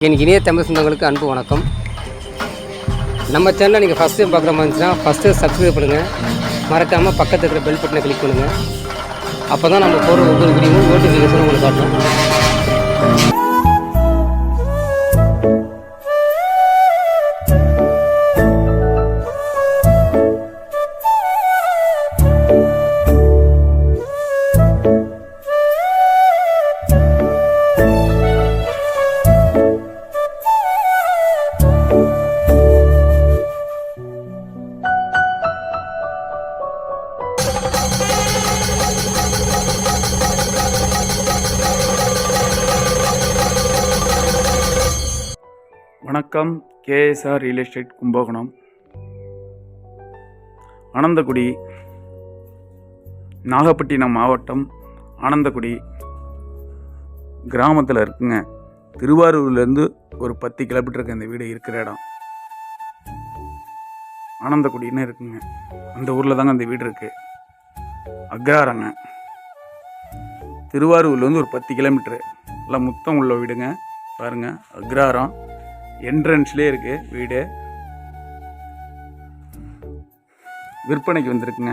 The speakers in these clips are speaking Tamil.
என் இணைய தமிழ் சொந்தங்களுக்கு அன்பு வணக்கம். நம்ம சேனலை நீங்கள் ஃபஸ்ட் டைம் பார்க்குற மாதிரி இருந்துச்சுன்னா ஃபஸ்ட்டு சப்ஸ்கிரைப் பண்ணுங்கள். மறக்காமல் பக்கத்தில் இருக்கிற பெல் பட்டனை கிளிக் பண்ணுங்கள். அப்போ தான் நம்ம போகிற ஒவ்வொரு வீடியோவும் நோட்டிஃபிகேஷன் உங்களுக்கு காட்டும். வணக்கம். KSR real estate Kumbakonam, Ananthagudi, Nagapattinam மாவட்டம் அனந்தகுடி கிராமத்தில் இருக்குங்க. திருவாரூர்லேருந்து ஒரு 10 கிலோமீட்டருக்கு இந்த வீடு இருக்கிற இடம் அனந்தகுடின்னு இருக்குங்க. அந்த ஊரில் தாங்க அந்த வீடு இருக்குது. அக்ராரங்க. திருவாரூர்லேருந்து ஒரு 10 கிலோமீட்டரு எல்லாம் முத்தம் உள்ள வீடுங்க. பாருங்கள், அக்ராரம் என்ட்ரன்ஸ்லேயே இருக்குது வீடு. விற்பனைக்கு வந்திருக்குங்க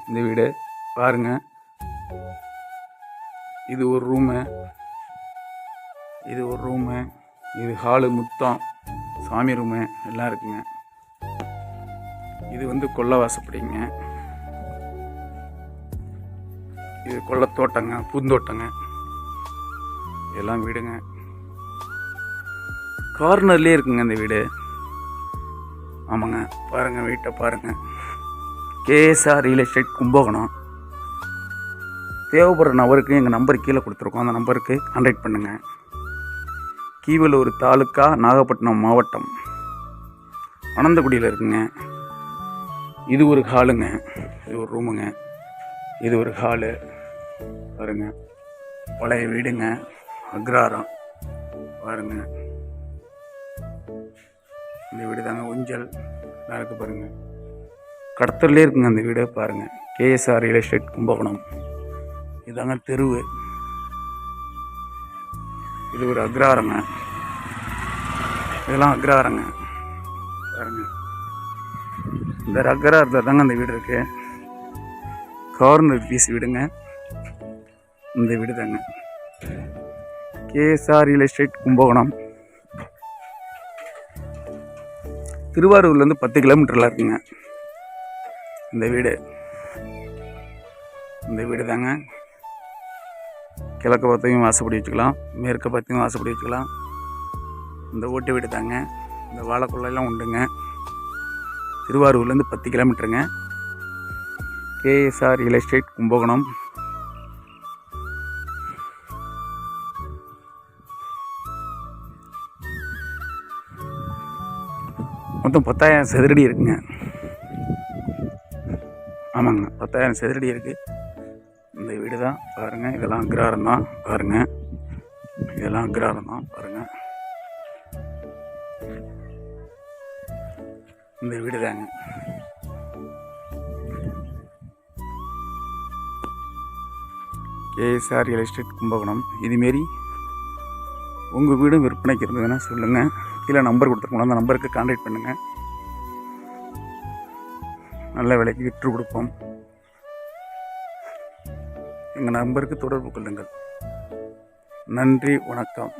இந்த வீடு. பாருங்கள், இது ஒரு ரூமு, இது ஹாலு, முத்தம், சாமி ரூமு எல்லாம் இருக்குங்க. இது கொல்லை வாசப்படிங்க. இது கொல்லை தோட்டங்க, பூந்தோட்டங்க, எல்லாம் வீடுங்க. கார்னர்லேயே இருக்குங்க இந்த வீடு. ஆமாங்க, பாருங்கள், வீட்டை பாருங்கள். KSR real estate Kumbakonam. தேவைப்படுற நபருக்கு எங்கள் நம்பர் கீழே கொடுத்துருக்கோம். அந்த நம்பருக்கு கான்டாக்ட் பண்ணுங்கள். கீவளூர் தாலுக்கா, நாகப்பட்டினம் மாவட்டம், அனந்தகுடியில் இருக்குங்க. இது ஒரு ஹாலுங்க, இது ஒரு ரூமுங்க, இது ஒரு ஹாலு. பாருங்க, பழைய வீடுங்க, அக்ராரம். பாருங்க, இந்த வீடு தாங்க ஊஞ்சல் இருக்கு. பாருங்கள், கடத்தூர்லேயே இருக்குங்க அந்த வீடு. பாருங்கள், கேஎஸ்ஆர் ரியல் எஸ்டேட் கும்பகோணம். இதாங்க தெருவு. இது ஒரு அக்ராரங்க, இதெல்லாம் அக்ராரங்க. பாருங்கள், இந்த அக்ராரத்தில் தாங்க அந்த வீடு இருக்குது. கார்னர் பீஸ் வீடுங்க இந்த வீடு தாங்க. KSR real estate Kumbakonam. திருவாரூர்லேருந்து 10 கிலோமீட்டரில் இருக்குங்க இந்த வீடு. இந்த வீடு தாங்க. கிழக்கு பார்த்தையும் வாசப்படி வச்சுக்கலாம், மேற்கு பார்த்தையும் வாசப்படி வச்சுக்கலாம். இந்த ஓட்டு வீடு தாங்க. இந்த வாழைக்குள்ளையெல்லாம் உண்டுங்க. திருவாரூர்லேருந்து 10 கிலோமீட்டருங்க. KSR real estate Kumbakonam. மொத்தம் 10,000 சதுரடி இருக்குங்க. ஆமாங்க, 10,000 சதுரடி இருக்குது இந்த வீடு தான். பாருங்கள், இதெல்லாம் அக்ராரம் தான். பாருங்கள், இதெல்லாம் அக்ராரம் தான். பாருங்கள், இந்த வீடு தாங்க. KSR real estate Kumbakonam. இதுமாரி உங்கள் வீடும் விற்பனைக்கு இருந்ததுன்னா சொல்லுங்கள். கீழே நம்பர் கொடுத்துருக்கோம், அந்த நம்பருக்கு கான்டாக்ட் பண்ணுங்கள். நல்ல விலைக்கு விற்று கொடுப்போம். எங்கள் நம்பருக்கு தொடர்பு கொள்ளுங்கள். நன்றி, வணக்கம்.